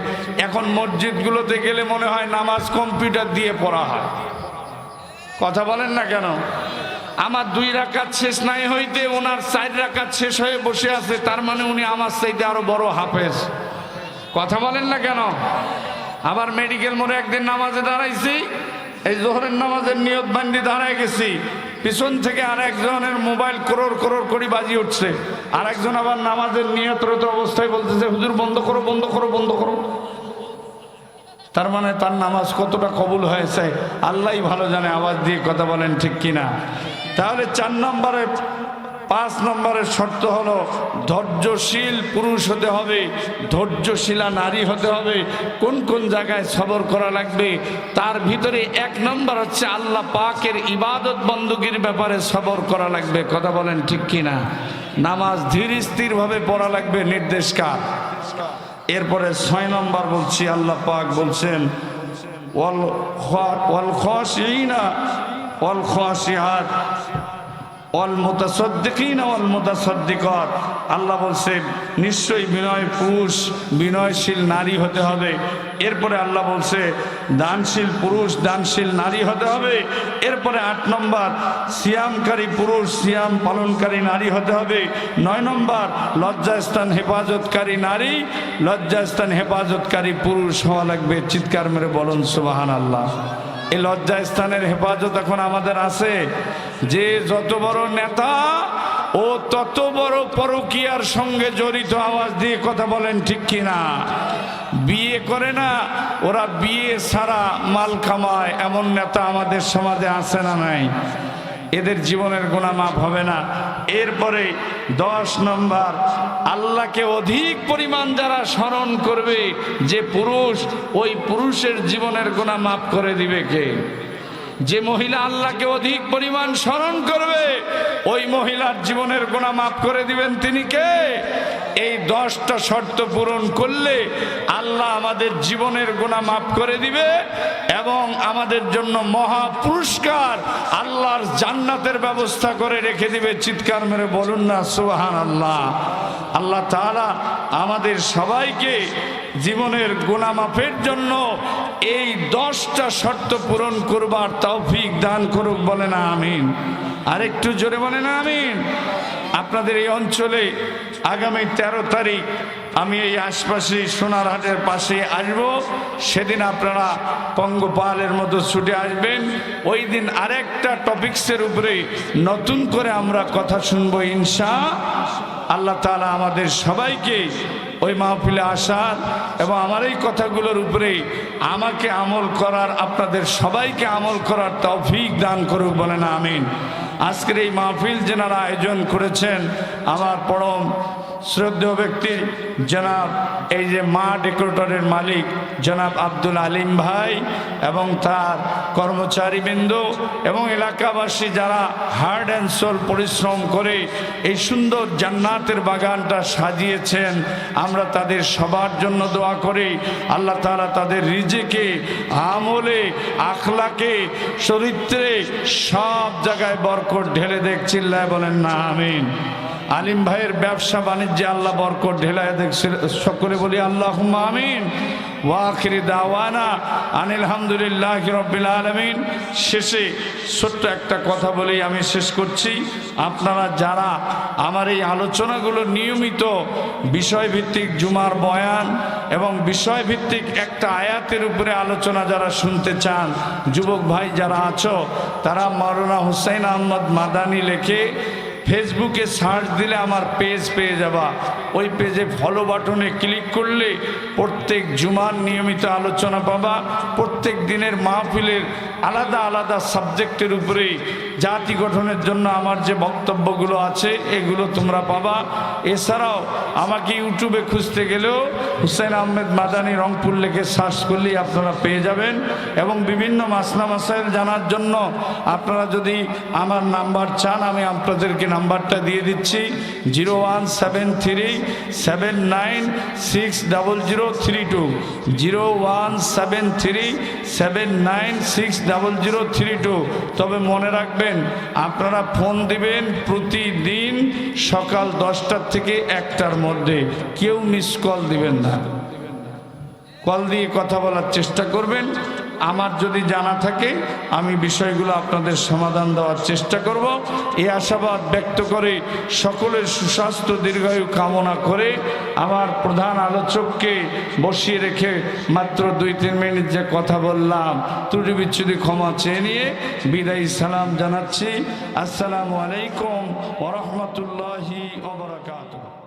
এখন মসজিদগুলোতে গেলে মনে হয় নামাজ কম্পিউটার দিয়ে পড়া হয়। কথা বলেন না কেন? আমার 2 রাকাত শেষ নাই হইতে ওনার 4 রাকাত শেষ হয়ে বসে আছে, তার মানে উনি আমার চাইতে আরো বড় হাফেজ। কথা বলেন না কেন? আবার মেডিকেল মোড়ে একদিন নামাজে দাঁড়াইছি, এই জোহরের নামাজের নিয়ত বান্ধি দাঁড়ায় গেছি, পিছন থেকে আরেকজনের মোবাইল করোড় করে বাজি উঠছে। আরেকজন আবার নামাজের নিয়তরত অবস্থায় বলতেছে হুজুর বন্ধ করো বন্ধ করো বন্ধ করো। তার মানে তার নামাজ কতটা কবুল হয়েছে আল্লাহই ভালো জানে। আওয়াজ দিয়ে কথা বলেন ঠিক কিনা? তাহলে 4 নম্বরে 5 নম্বরের শর্ত হলো ধৈর্যশীল পুরুষ হতে হবে, ধৈর্যশীলা নারী হতে হবে। কোন কোন জায়গায় সবর করা লাগবে তার ভিতরে 1 নম্বর হচ্ছে আল্লাহ পাকের ইবাদত বন্দুকির ব্যাপারে সবর করা লাগবে। কথা বলেন ঠিক কিনা? নামাজ ধীর স্থির ভাবে পড়া লাগবে, নির্দেশ কার? এরপরে 6 নম্বর বলছি, আল্লাহ পাক বলছেন ওয়াল খাশিঈনা ওয়াল খাশিআত ওয়াল মুতাসাদ্দিকিনা ওয়াল মুতাসাদ্দিকাত। আল্লাহ বলছে নিশ্চয়ই বিনয় পুরুষ বিনয়শীল নারী হতে হবে। এরপরে আল্লাহ বলছে দানশীল পুরুষ দানশীল নারী হতে হবে। এরপরে 8 নম্বর সিয়ামকারী পুরুষ সিয়াম পালনকারী নারী হতে হবে। 9 নম্বর লজ্জাস্থান হেফাজতকারী নারী লজ্জাস্থান হেফাজতকারী পুরুষ হওয়া লাগবে। চিৎকার মেরে বলুন সুবহানাল্লাহ। এই লজ্জাস্থানের হেফাজত এখন আমাদের আছে। যে যত বড় নেতা ও তত বড় পরকীয়ার সঙ্গে জড়িত। আওয়াজ দিয়ে কথা বলেন ঠিক কিনা? বিয়ে করে না, ওরা বিয়ে ছাড়া মাল কামায়, এমন নেতা আমাদের সমাজে আছে না নাই? এদের জীবনের গুনাহ মাফ হবে না। এরপরে 10 নম্বর আল্লাহকে অধিক পরিমাণ যারা স্মরণ করবে যে পুরুষ, ওই পুরুষের জীবনের গুনাহ মাফ করে দিবে কে? যে মহিলা আল্লাহকে অধিক পরিমাণ স্মরণ করবে ওই মহিলার জীবনের গুনাহ মাফ করে দিবেন তিনি কে? এই 10টা শর্ত পূরণ করলে আল্লাহ আমাদের জীবনের গুনাহ মাফ করে দিবে এবং আমাদের জন্য মহা পুরস্কার আল্লাহর জান্নাতের ব্যবস্থা করে রেখে দিবে। চিৎকার মেরে বলুন না সুবহানাল্লাহ। আল্লাহ তাআলা আমাদের সবাইকে জীবনের গুনাহ মাফের জন্য এই 10টা শর্ত পূরণ করবার তৌফিক দান করুক। বলে না আমিন? আরেকটু জোরে বলে না আমিন? আপনাদের এই অঞ্চলে আগামী 13 তারিখ আমি এই আশপাশে সোনারহাটের পাশে আসব। সেদিন আপনারা পঙ্গপালের মতো ছুটে আসবেন। ওই দিন আরেকটা টপিক্সের উপরে নতুন করে আমরা কথা শুনবো ইনশাআল্লাহ। আল্লাহ তাআলা আমাদের সবাইকে ওই মাহফিলে আসার এবং আমার এই কথাগুলোর উপরে আমাকে আমল করার, আপনাদের সবাইকে আমল করার তৌফিক দান করুক, বলেন আমিন। আজকের এই মাহফিল যেনারা আয়োজন করেছেন, আমার পরম শ্রদ্ধেয় ব্যক্তি জনাব এই যে মা ডেকোরেটরের মালিক জনাব আব্দুল আলিম ভাই এবং তার কর্মচারীবৃন্দ এবং এলাকাবাসী যারা হার্ড অ্যান্ড সোল পরিশ্রম করে এই সুন্দর জান্নাতের বাগানটা সাজিয়েছেন, আমরা তাদের সবার জন্য দোয়া করি আল্লাহ তাআলা তাদের রিজেকে, আমলে, আখলাকে, চরিত্রে সব জায়গায় বরকত ঢেলে দেখ। চিল্লায় বলেন না আমিন। আলিম ভাইয়ের ব্যবসা বাণিজ্যে আল্লাহ বরকত ঢেলায় দেখছে, সকলে বলি আল্লাহুম্মা আমিন। ওয়া আখিরি দাওয়ানা আনিল হামদুলিল্লাহি রাব্বিল আলামিন। শেষে ছোট্ট একটা কথা বলেই আমি শেষ করছি। আপনারা যারা আমার এই আলোচনাগুলো নিয়মিত বিষয়ভিত্তিক জুমার বয়ান এবং বিষয়ভিত্তিক একটা আয়াতের উপরে আলোচনা যারা শুনতে চান, যুবক ভাই যারা আছো, তারা মাওলানা হুসাইন আহমদ মাদানী লেখে ফেসবুকে সার্চ দিলে আমার পেজ পেয়ে যাবা। ওই পেজে ফলো বাটনে ক্লিক করলে প্রত্যেক জুমার নিয়মিত আলোচনা পাবা। প্রত্যেক দিনের মাহফিলের আলাদা আলাদা সাবজেক্টের উপরে জাতি গঠনের জন্য আমার যে বক্তব্যগুলো আছে এগুলো তোমরা পাবা। এছাড়াও আমাকে ইউটিউবে খুঁজতে গেলেও হুসাইন আহমেদ মাদানী রংপুর লেখে সার্চ করলেই আপনারা পেয়ে যাবেন। এবং বিভিন্ন মাসলা মাসাইল জানার জন্য আপনারা যদি আমার নাম্বার চান, আমি আপনাদেরকে নাম্বারটা দিয়ে দিচ্ছি 01737960032, 01737960032। তবে মনে রাখবেন, আপনারা ফোন দিবেন প্রতিদিন সকাল 10টার থেকে 1টার মধ্যে, কেউ মিস কল দিবেন না। কল দিয়ে কথা বলার চেষ্টা করবেন। আমার যদি জানা থাকে আমি বিষয়গুলো আপনাদের সমাধান দেওয়ার চেষ্টা করব। এই আশাবাদ ব্যক্ত করে সকলের সুস্বাস্থ্য দীর্ঘায়ু কামনা করে আমার প্রধান আলোচককে বসিয়ে রেখে মাত্র 2-3 মিনিট যে কথা বললাম, ত্রুটি বিচ্ছুতি ক্ষমা চেয়ে নিয়ে বিদায়ী সালাম জানাচ্ছি। আসসালামু আলাইকুম ওয়া রাহমাতুল্লাহি ওয়া বারাকাতুহু।